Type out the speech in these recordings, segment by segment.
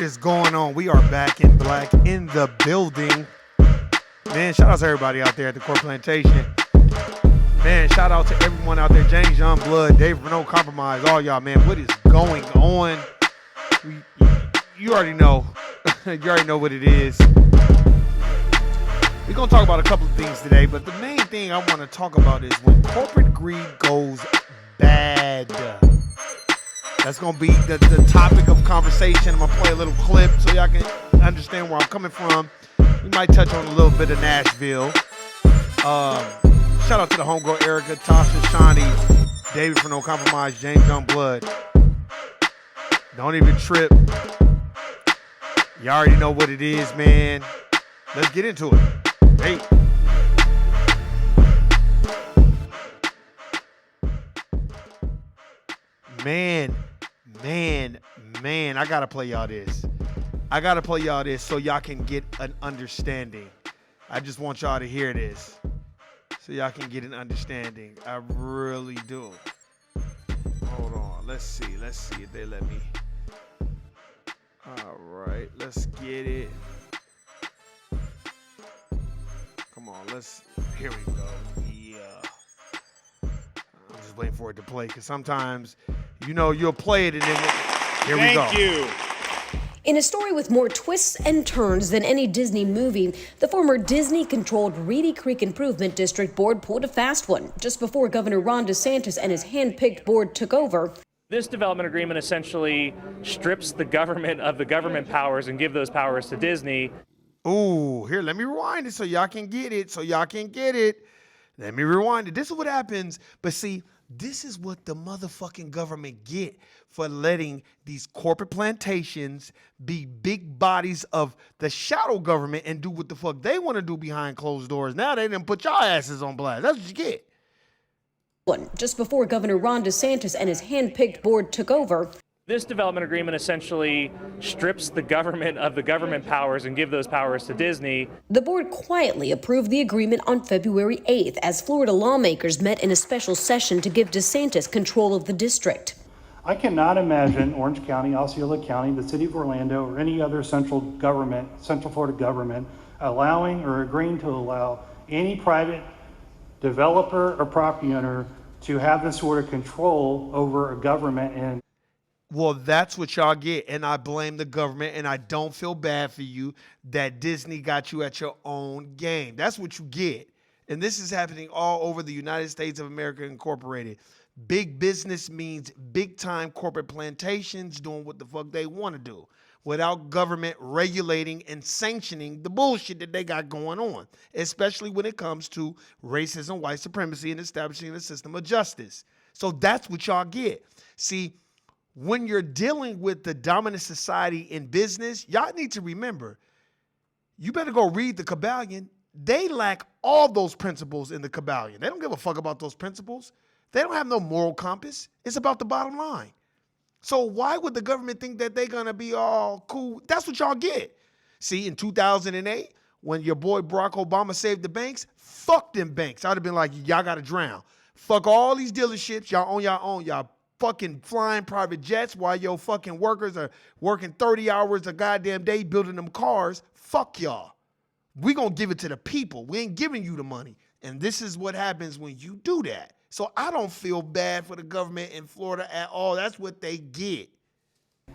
is going on? We are back in black in the building. Man, shout out to everybody out there at the Court Plantation. Man, shout out to everyone out there. James Youngblood, Dave Renault Compromise, all y'all, man. What is going on? You already know. You already know what it is. We're going to talk about a couple of things today, but the main thing I want to talk about is when corporate greed goes bad. That's going to be the topic of conversation. I'm going to play a little clip so y'all can understand where I'm coming from. We might touch on a little bit of Nashville. Shout out to the homegirl Erica, Tasha, Shawnee, David for No Compromise, James Youngblood. Don't even trip. You already know what it is, man. Let's get into it. Hey. Man, I gotta play y'all this. So y'all can get an understanding. I just want y'all to hear this so y'all can get an understanding. I really do. Hold on. Let's see if they let me. All right, let's get it. Come on, here we go. Yeah. I'm just waiting for it to play because sometimes, you'll play it and then here we go. Thank you. In a story with more twists and turns than any Disney movie, the former Disney-controlled Reedy Creek Improvement District Board pulled a fast one just before Governor Ron DeSantis and his hand-picked board took over. This development agreement essentially strips the government of the government powers and give those powers to Disney. Ooh, here, let me rewind it so y'all can get it. Let me rewind it. This is what happens. But see, this is what the motherfucking government get for letting these corporate plantations be big bodies of the shadow government and do what the fuck they want to do behind closed doors. Now they done put y'all asses on blast. That's what you get. Just before Governor Ron DeSantis and his hand-picked board took over. This development agreement essentially strips the government of the government powers and give those powers to Disney. The board quietly approved the agreement on February 8th as Florida lawmakers met in a special session to give DeSantis control of the district. I cannot imagine Orange County, Osceola County, the city of Orlando, or any other Central Florida government allowing or agreeing to allow any private developer or property owner to have this sort of control over a government. And well, that's what y'all get, and I blame the government, and I don't feel bad for you that Disney got you at your own game. That's what you get, and this is happening all over the United States of America Incorporated. Big business means big-time corporate plantations doing what the fuck they want to do without government regulating and sanctioning the bullshit that they got going on, especially when it comes to racism, white supremacy, and establishing a system of justice. So that's what y'all get. See, when you're dealing with the dominant society in business, y'all need to remember, you better go read the Kybalion. They lack all those principles in the Kybalion. They don't give a fuck about those principles. They don't have no moral compass. It's about the bottom line. So why would the government think that they're going to be all cool? That's what y'all get. See, in 2008, when your boy Barack Obama saved the banks, fuck them banks. I'd have been like, y'all got to drown. Fuck all these dealerships. Y'all own y'all own. Y'all fucking flying private jets while your fucking workers are working 30 hours a goddamn day building them cars. Fuck y'all. We going to give it to the people. We ain't giving you the money. And this is what happens when you do that. So I don't feel bad for the government in Florida at all. That's what they get.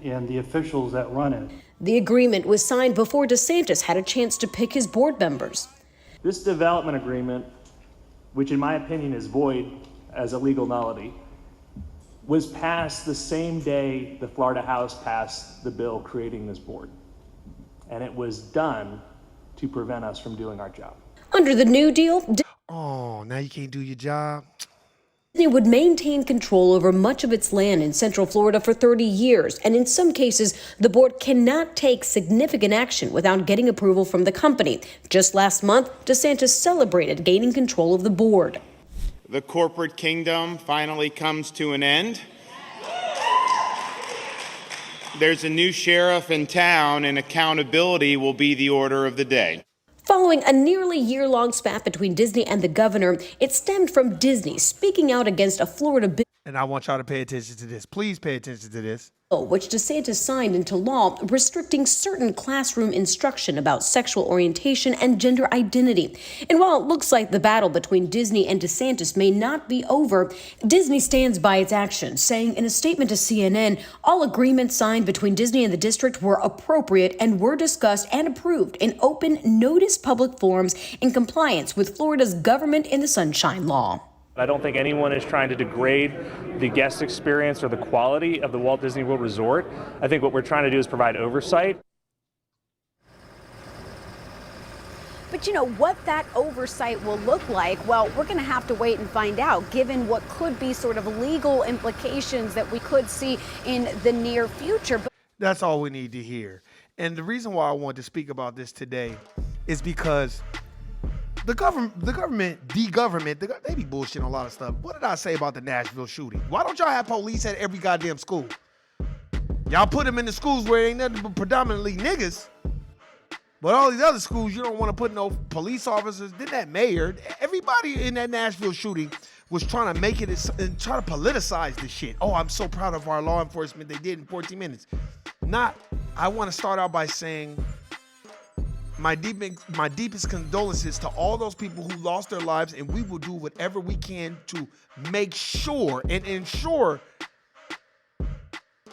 And the officials that run it. The agreement was signed before DeSantis had a chance to pick his board members. This development agreement, which in my opinion is void as a legal nullity, was passed the same day the Florida House passed the bill creating this board. And it was done to prevent us from doing our job. Under the New Deal, oh, now you can't do your job. Disney would maintain control over much of its land in Central Florida for 30 years, and in some cases, the board cannot take significant action without getting approval from the company. Just last month, DeSantis celebrated gaining control of the board. The corporate kingdom finally comes to an end. There's a new sheriff in town, and accountability will be the order of the day. Following a nearly year-long spat between Disney and the governor, it stemmed from Disney speaking out against a Florida bill. And I want y'all to pay attention to this. Please pay attention to this. Which DeSantis signed into law, restricting certain classroom instruction about sexual orientation and gender identity. And while it looks like the battle between Disney and DeSantis may not be over, Disney stands by its actions, saying in a statement to CNN, all agreements signed between Disney and the district were appropriate and were discussed and approved in open, noticed public forums in compliance with Florida's Government in the Sunshine Law. I don't think anyone is trying to degrade the guest experience or the quality of the Walt Disney World Resort. I think what we're trying to do is provide oversight. But you know what that oversight will look like? Well, we're going to have to wait and find out, given what could be sort of legal implications that we could see in the near future. That's all we need to hear. And the reason why I want to speak about this today is because the government, they be bullshitting on a lot of stuff. What did I say about the Nashville shooting? Why don't y'all have police at every goddamn school? Y'all put them in the schools where ain't nothing but predominantly niggas. But all these other schools, you don't want to put no police officers. Then that mayor, everybody in that Nashville shooting was trying to make it and try to politicize this shit. Oh, I'm so proud of our law enforcement. They did in 14 minutes. I want to start out by saying my deepest condolences to all those people who lost their lives, and we will do whatever we can to make sure and ensure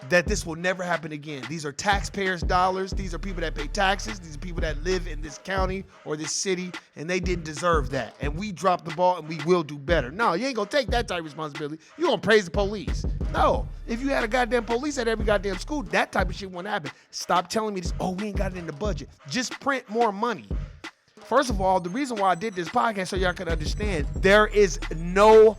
that this will never happen again. These are taxpayers' dollars. These are people that pay taxes. These are people that live in this county or this city, and they didn't deserve that. And we dropped the ball, and we will do better. No, you ain't gonna take that type of responsibility. You gonna praise the police. No, if you had a goddamn police at every goddamn school, that type of shit wouldn't happen. Stop telling me this, oh, we ain't got it in the budget. Just print more money. First of all, the reason why I did this podcast so y'all can understand, there is no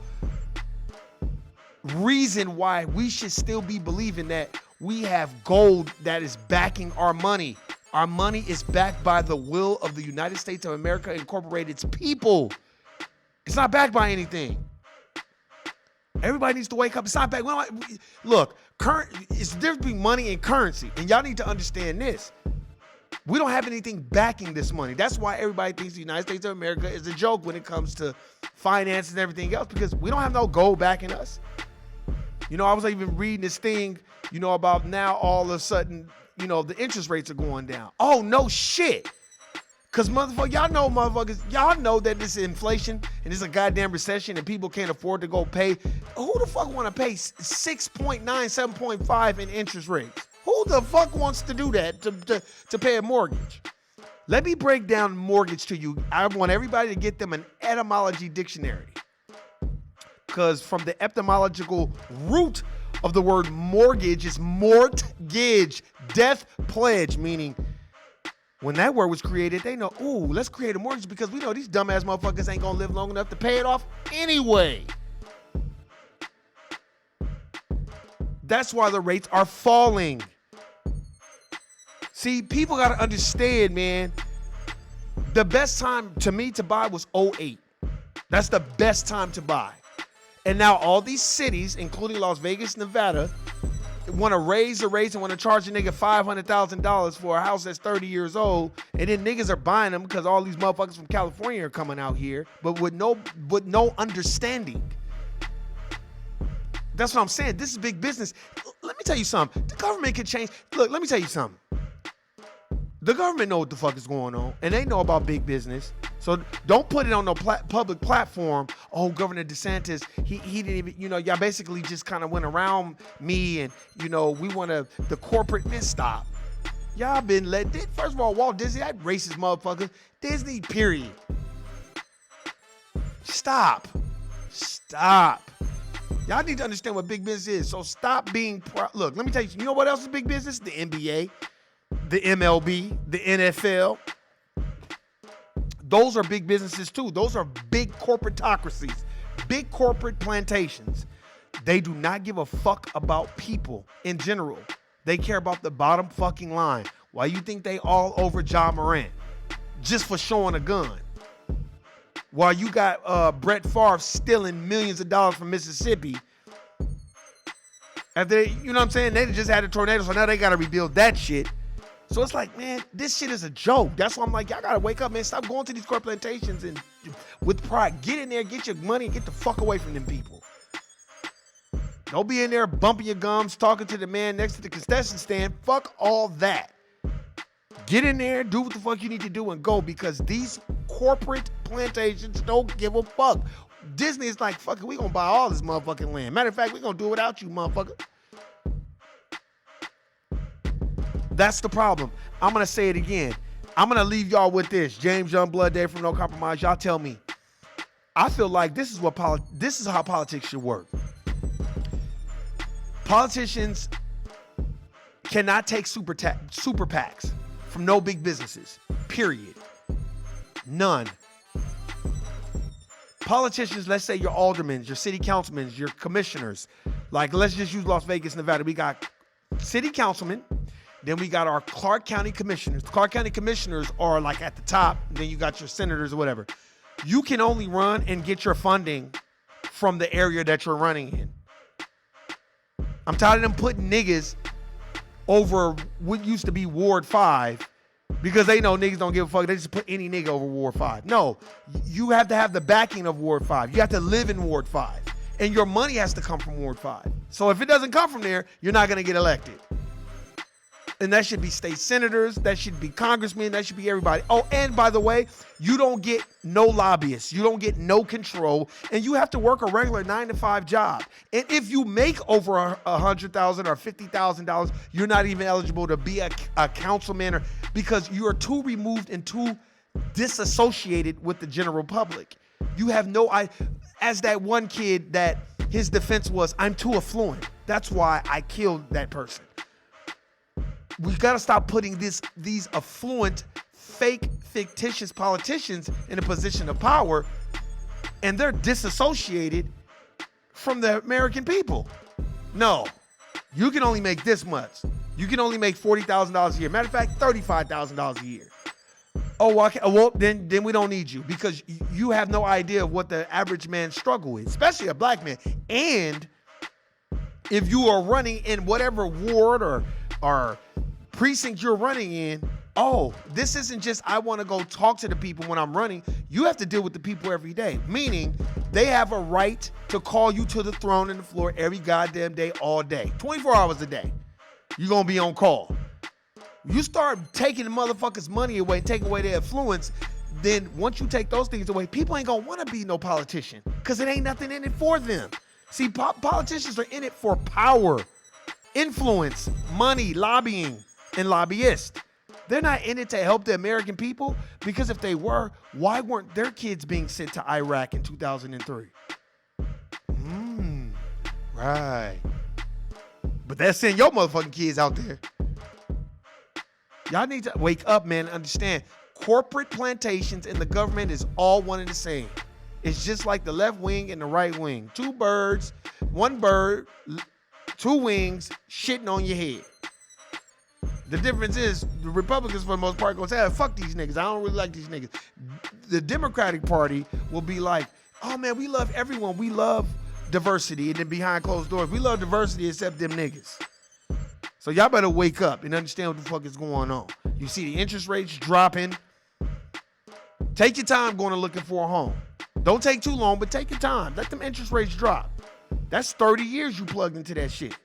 reason why we should still be believing that we have gold that is backing our money. Our money is backed by the will of the United States of America Incorporated, its people. It's not backed by anything. Everybody needs to wake up. It's not backed. Look, it's the difference between money and currency, and y'all need to understand this. We don't have anything backing this money. That's why everybody thinks the United States of America is a joke when it comes to finance and everything else, because we don't have no gold backing us. You know, I was even reading this thing, you know, about now all of a sudden, you know, the interest rates are going down. Oh, no shit. Because y'all know that this is inflation and it's a goddamn recession and people can't afford to go pay. Who the fuck want to pay 6.9, 7.5 in interest rates? Who the fuck wants to do that to pay a mortgage? Let me break down mortgage to you. I want everybody to get them an etymology dictionary. Because from the etymological root of the word mortgage is mortgage, death pledge, meaning when that word was created, they know, ooh, let's create a mortgage because we know these dumbass motherfuckers ain't gonna live long enough to pay it off anyway. That's why the rates are falling. See, people gotta understand, man, the best time to me to buy was 2008. That's the best time to buy. And now all these cities, including Las Vegas, Nevada, want to raise the rates and want to charge a nigga $500,000 for a house that's 30 years old. And then niggas are buying them because all these motherfuckers from California are coming out here, but with no understanding. That's what I'm saying. This is big business. Let me tell you something. The government can change. Look, let me tell you something. The government know what the fuck is going on, and they know about big business. So don't put it on no public platform. Oh, Governor DeSantis, he didn't even, you know, y'all basically just kind of went around me and, you know, we want to, the corporate stop. Y'all been first of all, Walt Disney, that racist motherfucker. Disney, period. Stop. Y'all need to understand what big business is. So stop being, look, let me tell you, you know what else is big business? The NBA, the MLB, the NFL. Those are big businesses too. Those are big corporatocracies, big corporate plantations. They do not give a fuck about people in general. They care about the bottom fucking line. Why you think they all over Ja Morant? Just for showing a gun. While you got Brett Favre stealing millions of dollars from Mississippi. After, you know what I'm saying? They just had a tornado, so now they got to rebuild that shit. So it's like, man, this shit is a joke. That's why I'm like, y'all gotta wake up, man. Stop going to these corporate plantations and with pride. Get in there, get your money, and get the fuck away from them people. Don't be in there bumping your gums, talking to the man next to the concession stand. Fuck all that. Get in there, do what the fuck you need to do and go, because these corporate plantations don't give a fuck. Disney is like, fuck it, we gonna buy all this motherfucking land. Matter of fact, we gonna do it without you, motherfucker. That's the problem. I'm gonna say it again. I'm gonna leave y'all with this. James Youngblood, Day from No Compromise. Y'all tell me. I feel like this is how politics should work. Politicians cannot take super PACs from no big businesses. Period. None. Politicians, let's say your aldermen, your city councilmen, your commissioners. Like, let's just use Las Vegas, Nevada. We got city councilmen. Then we got our Clark County commissioners. The Clark County commissioners are like at the top. Then you got your senators or whatever. You can only run and get your funding from the area that you're running in. I'm tired of them putting niggas over what used to be Ward 5 because they know niggas don't give a fuck. They just put any nigga over Ward 5. No, you have to have the backing of Ward 5. You have to live in Ward 5. And your money has to come from Ward 5. So if it doesn't come from there, you're not going to get elected. And that should be state senators. That should be congressmen. That should be everybody. Oh, and by the way, you don't get no lobbyists. You don't get no control. And you have to work a regular 9-to-5 job. And if you make over $100,000 or $50,000, you're not even eligible to be a councilman, because you are too removed and too disassociated with the general public. You have no idea. As that one kid that his defense was, I'm too affluent. That's why I killed that person. We got to stop putting these affluent, fake, fictitious politicians in a position of power, and they're disassociated from the American people. No, you can only make this much. You can only make $40,000 a year. Matter of fact, $35,000 a year. Oh, okay. Well, then we don't need you, because you have no idea of what the average man's struggle is, especially a black man. And if you are running in whatever ward or precinct you're running in, oh, this isn't just I want to go talk to the people when I'm running. You have to deal with the people every day, meaning they have a right to call you to the throne and the floor every goddamn day, all day, 24 hours a day. You're going to be on call. You start taking the motherfuckers' money away and taking away their influence, then once you take those things away, people ain't going to want to be no politician, because it ain't nothing in it for them. See, politicians are in it for power, influence, money, lobbying, and lobbyists. They're not in it to help the American people, because if they were, why weren't their kids being sent to Iraq in 2003? Right. But they're sending your motherfucking kids out there. Y'all need to wake up, man, and understand. Corporate plantations and the government is all one and the same. It's just like the left wing and the right wing. Two birds, one bird, two wings, shitting on your head. The difference is the Republicans, for the most part, gonna say, fuck these niggas. I don't really like these niggas. The Democratic Party will be like, oh man, we love everyone. We love diversity. And then behind closed doors, we love diversity except them niggas. So y'all better wake up and understand what the fuck is going on. You see the interest rates dropping. Take your time going and looking for a home. Don't take too long, but take your time. Let them interest rates drop. That's 30 years you plugged into that shit.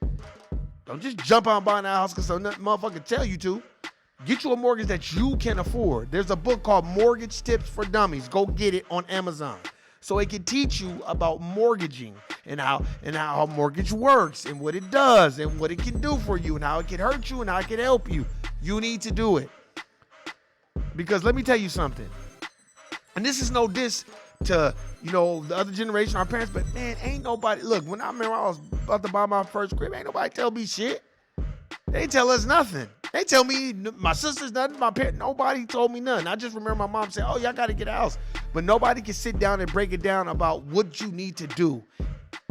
Don't just jump out and buy a house because some motherfucker tell you to. Get you a mortgage that you can afford. There's a book called Mortgage Tips for Dummies. Go get it on Amazon. So it can teach you about mortgaging and how mortgage works and what it does and what it can do for you and how it can hurt you and how it can help you. You need to do it. Because let me tell you something. And this is no diss to, the other generation, our parents, but man, ain't nobody, look, when I remember I was about to buy my first crib, ain't nobody tell me shit. They tell us nothing. They tell me, my sisters nothing, my parents, nobody told me nothing. I just remember my mom saying, oh, y'all got to get a house. But nobody can sit down and break it down about what you need to do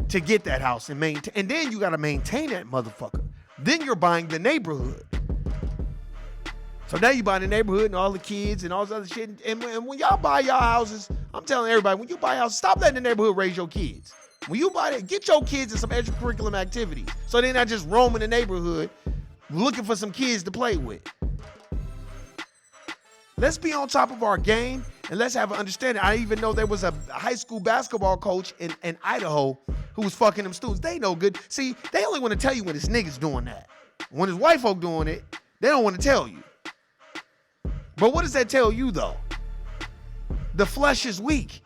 to get that house and maintain. And then you got to maintain that motherfucker. Then you're buying the neighborhood. So now you buy the neighborhood and all the kids and all this other shit. And when y'all buy y'all houses, I'm telling everybody, when you buy a house, stop letting the neighborhood raise your kids. When you buy it, get your kids in some extracurricular activities. So they're not just roaming the neighborhood looking for some kids to play with. Let's be on top of our game And let's have an understanding. I even know there was a high school basketball coach in Idaho who was fucking them students. They know good. See, they only want to tell you when his niggas doing that. When his white folk doing it, they don't want to tell you. But what does that tell you, though? The flesh is weak.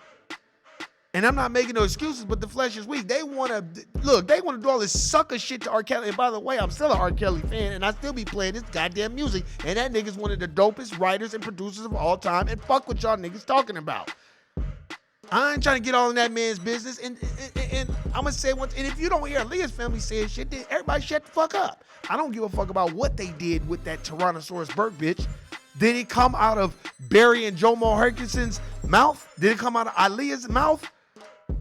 And I'm not making no excuses, but the flesh is weak. They want to, look, they want to do all this sucker shit to R. Kelly. And by the way, I'm still an R. Kelly fan, and I still be playing this goddamn music. And that nigga's one of the dopest writers and producers of all time. And fuck what y'all niggas talking about. I ain't trying to get all in that man's business. And I'm going to say once, and if you don't hear Aaliyah's family saying shit, then everybody shut the fuck up. I don't give a fuck about what they did with that Tyrannosaurus Burke bitch. Did it come out of Barry and Jomo Herkinson's mouth? Did it come out of Aaliyah's mouth?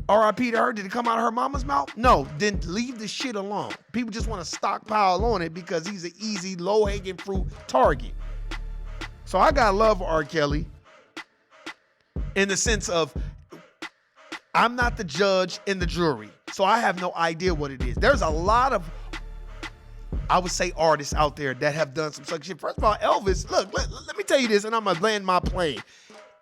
R.I.P. to her. Did it come out of her mama's mouth? No. Then leave the shit alone. People just want to stockpile on it because he's an easy, low-hanging fruit target. So I got love for R. Kelly in the sense of I'm not the judge and the jury, so I have no idea what it is. There's a lot of, I would say, artists out there that have done some such shit. First of all, Elvis, look, let me tell you this, and I'm going to land my plane.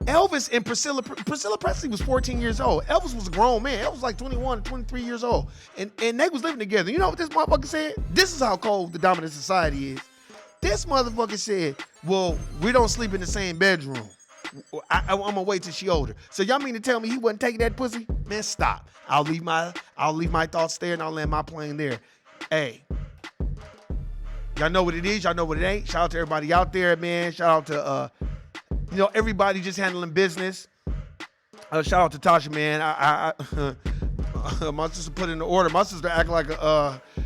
Elvis and Priscilla Presley was 14 years old. Elvis was a grown man. Elvis was like 21, 23 years old. And they was living together. You know what this motherfucker said? This is how cold the dominant society is. This motherfucker said, well, we don't sleep in the same bedroom. I'm gonna wait till she older. So y'all mean to tell me he wasn't taking that pussy? Man, stop. I'll leave my thoughts there and I'll land my plane there. Hey, y'all know what it is. Y'all know what it ain't. Shout out to everybody out there, man. Shout out to everybody just handling business. Shout out to Tasha, man. My sister put in the order. My sister act like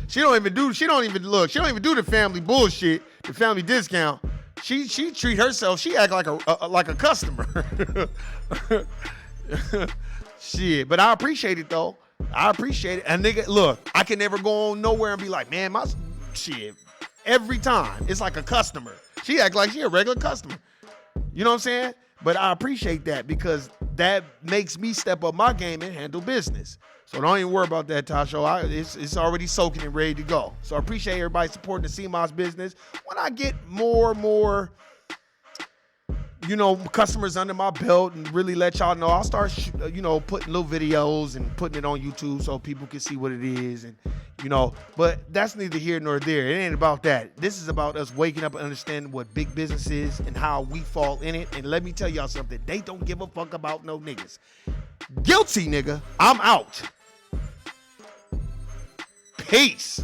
she don't even do the family bullshit, the family discount. She treat herself. She act like a customer. Shit, but I appreciate it though. I appreciate it. And nigga, look, I can never go on nowhere and be like, man, my shit. Every time it's like a customer. She act like she a regular customer. You know what I'm saying? But I appreciate that because that makes me step up my game and handle business. So don't even worry about that, Tasha. It's already soaking and ready to go. So I appreciate everybody supporting the CMOS business. When I get more, customers under my belt and really let y'all know, I'll start, putting little videos and putting it on YouTube so people can see what it is. And, but that's neither here nor there. It ain't about that. This is about us waking up and understanding what big business is and how we fall in it. And let me tell y'all something. They don't give a fuck about no niggas. Guilty, nigga. I'm out. Peace.